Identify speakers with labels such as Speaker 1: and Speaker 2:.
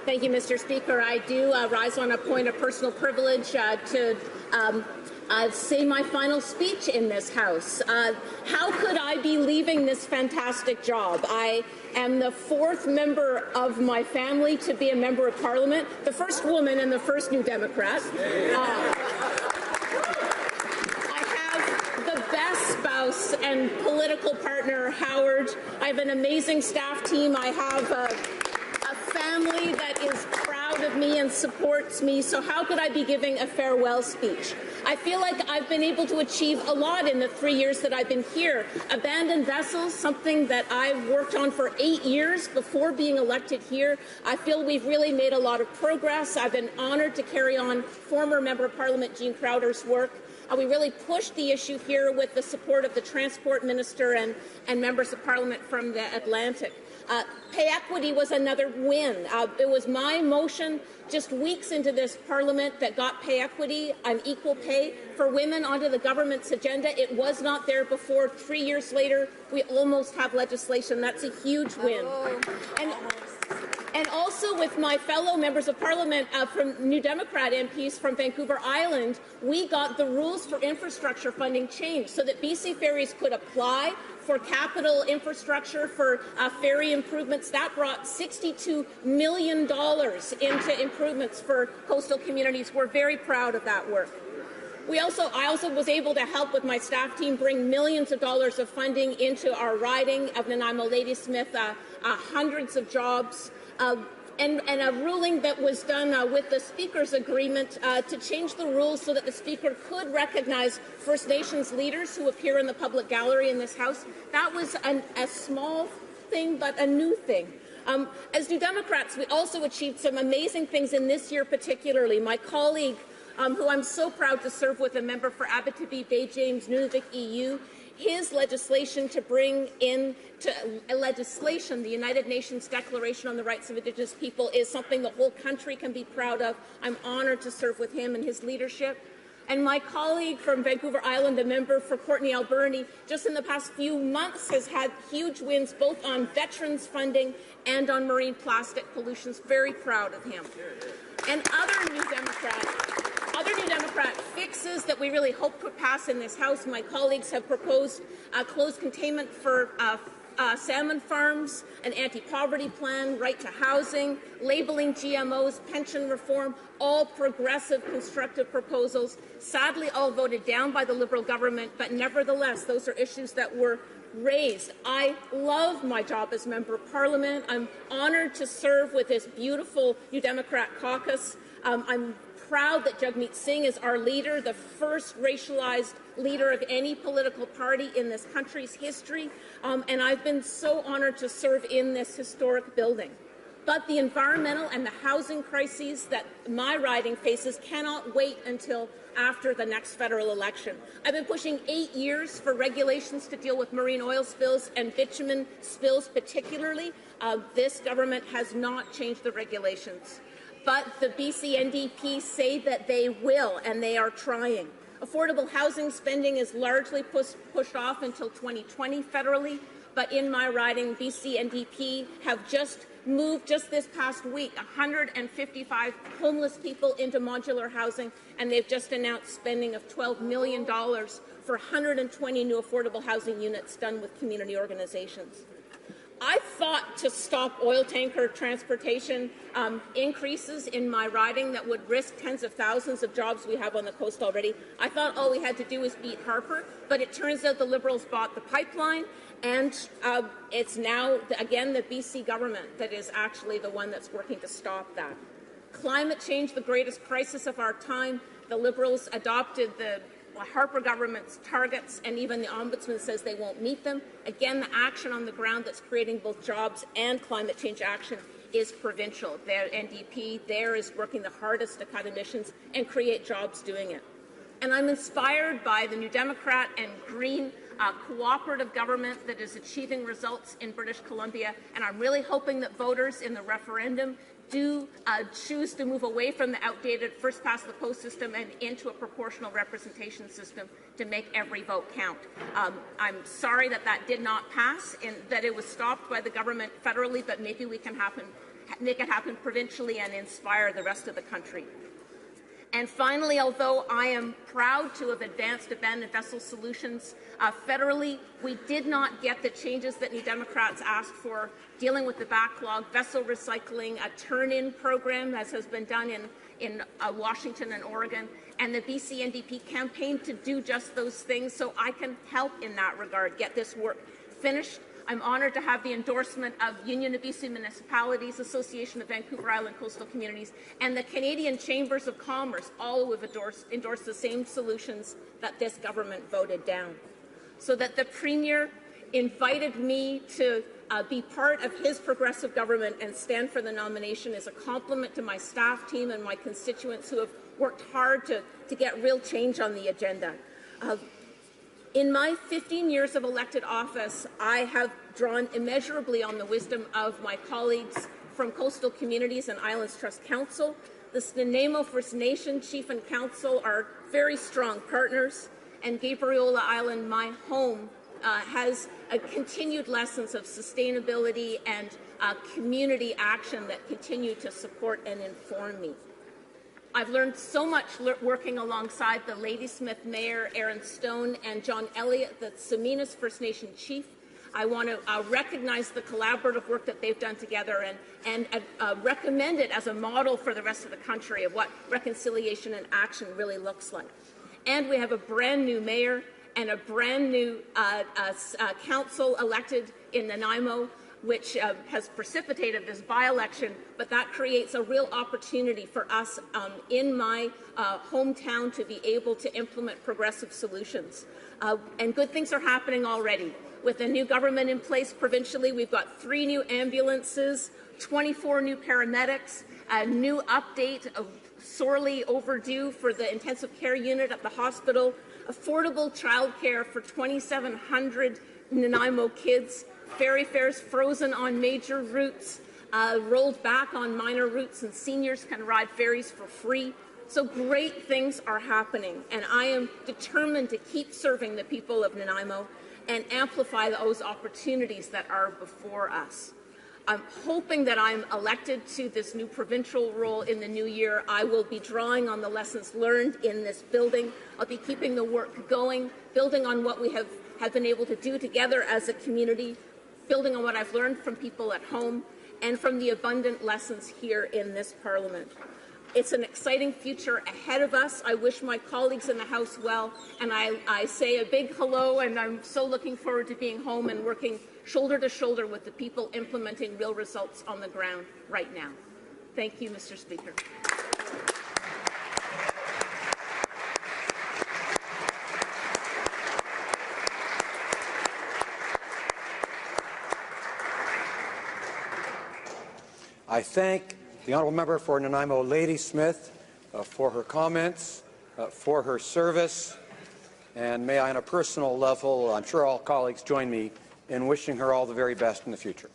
Speaker 1: Thank you, Mr. Speaker. I do rise on a point of personal privilege to say my final speech in this House. How could I be leaving this fantastic job? I am the fourth member of my family to be a member of Parliament, the first woman and the first New Democrat. Spouse and political partner, Howard. I have an amazing staff team. I have a family that is proud of me and supports me. So how could I be giving a farewell speech? I feel like I've been able to achieve a lot in the 3 years that I've been here. Abandoned vessels, something that I've worked on for 8 years before being elected here. I feel we've really made a lot of progress. I've been honored to carry on former Member of Parliament Jean Crowder's work. We really pushed the issue here with the support of the Transport Minister and members of Parliament from the Atlantic. Pay equity was another win. It was my motion just weeks into this Parliament that got pay equity and equal pay for women onto the government's agenda. It was not there before. 3 years later, we almost have legislation. That's a huge win. And also with my fellow members of Parliament from New Democrat MPs from Vancouver Island, we got the rules for infrastructure funding changed so that BC Ferries could apply for capital infrastructure for ferry improvements. That brought $62 million into improvements for coastal communities. We're very proud of that work. I also was able to help with my staff team bring millions of dollars of funding into our riding of Nanaimo-Ladysmith, hundreds of jobs. And a ruling that was done with the Speaker's agreement to change the rules so that the Speaker could recognize First Nations leaders who appear in the public gallery in this House. That was a small thing, but a new thing. As New Democrats, we also achieved some amazing things in this year particularly. My colleague, who I'm so proud to serve with, a member for Abitibi, Bay James, Nunavik EU, his legislation to bring into legislation the United Nations Declaration on the Rights of Indigenous People is something the whole country can be proud of. I'm honoured to serve with him and his leadership. And my colleague from Vancouver Island, a member for Courtenay Alberni, just in the past few months has had huge wins both on veterans funding and on marine plastic pollution. Very proud of him. And other New Democrat fixes that we really hope could pass in this House. My colleagues have proposed closed containment for salmon farms, an anti-poverty plan, right to housing, labeling GMOs, pension reform, all progressive, constructive proposals. Sadly, all voted down by the Liberal government, but nevertheless, those are issues that were raised. I love my job as Member of Parliament. I'm honoured to serve with this beautiful New Democrat caucus. I'm proud that Jagmeet Singh is our leader, the first racialized leader of any political party in this country's history, and I've been so honoured to serve in this historic building. But the environmental and the housing crises that my riding faces cannot wait until after the next federal election. I've been pushing 8 years for regulations to deal with marine oil spills and bitumen spills particularly. This government has not changed the regulations. But the BC NDP say that they will, and they are trying. Affordable housing spending is largely pushed off until 2020 federally, but in my riding, BC NDP have just moved, just this past week, 155 homeless people into modular housing, and they've just announced spending of $12 million for 120 new affordable housing units done with community organizations. I fought to stop oil tanker transportation increases in my riding that would risk tens of thousands of jobs we have on the coast already. I thought all we had to do was beat Harper, but it turns out the Liberals bought the pipeline, and it's now, again, the BC government that is actually the one that's working to stop that. Climate change, the greatest crisis of our time. The Liberals adopted the Harper government's targets, and even the Ombudsman says they won't meet them. Again, the action on the ground that's creating both jobs and climate change action is provincial. The NDP there is working the hardest to cut emissions and create jobs doing it. And I'm inspired by the New Democrat and Green cooperative government that is achieving results in British Columbia, and I'm really hoping that voters in the referendum do choose to move away from the outdated first-past-the-post system and into a proportional representation system to make every vote count. I'm sorry that that did not pass and that it was stopped by the government federally, but maybe we can make it happen provincially and inspire the rest of the country. And finally, although I am proud to have advanced abandoned vessel solutions federally, we did not get the changes that New Democrats asked for, dealing with the backlog, vessel recycling, a turn-in program, as has been done in Washington and Oregon, and the BC NDP campaign to do just those things, so I can help in that regard get this work finished. I'm honoured to have the endorsement of Union of BC Municipalities, Association of Vancouver Island Coastal Communities, and the Canadian Chambers of Commerce, all who have endorsed the same solutions that this government voted down. So that the Premier invited me to be part of his progressive government and stand for the nomination is a compliment to my staff team and my constituents who have worked hard to get real change on the agenda. In my 15 years of elected office, I have drawn immeasurably on the wisdom of my colleagues from coastal communities and Islands Trust Council. The Nanaimo First Nation Chief and Council are very strong partners, and Gabriola Island, my home, has continued lessons of sustainability and community action that continue to support and inform me. I've learned so much working alongside the Ladysmith Mayor, Aaron Stone, and John Elliott, the Seminas First Nation Chief. I want to recognize the collaborative work that they've done together and recommend it as a model for the rest of the country of what reconciliation and action really looks like. And we have a brand new mayor and a brand new council elected in Nanaimo, which has precipitated this by-election, but that creates a real opportunity for us in my hometown to be able to implement progressive solutions. And good things are happening already. With a new government in place provincially, we've got 3 new ambulances, 24 new paramedics, a new update of sorely overdue for the intensive care unit at the hospital, affordable childcare for 2,700 Nanaimo kids, ferry fares frozen on major routes, rolled back on minor routes, and seniors can ride ferries for free. So great things are happening, and I am determined to keep serving the people of Nanaimo and amplify those opportunities that are before us. I'm hoping that I'm elected to this new provincial role in the new year. I will be drawing on the lessons learned in this building. I'll be keeping the work going, building on what we have been able to do together as a community, building on what I've learned from people at home and from the abundant lessons here in this Parliament. It's an exciting future ahead of us. I wish my colleagues in the House well, and I say a big hello, and I'm so looking forward to being home and working shoulder to shoulder with the people implementing real results on the ground right now. Thank you, Mr. Speaker.
Speaker 2: I thank the honourable member for Nanaimo-Ladysmith for her comments, for her service, and may I, on a personal level, I'm sure all colleagues join me in wishing her all the very best in the future.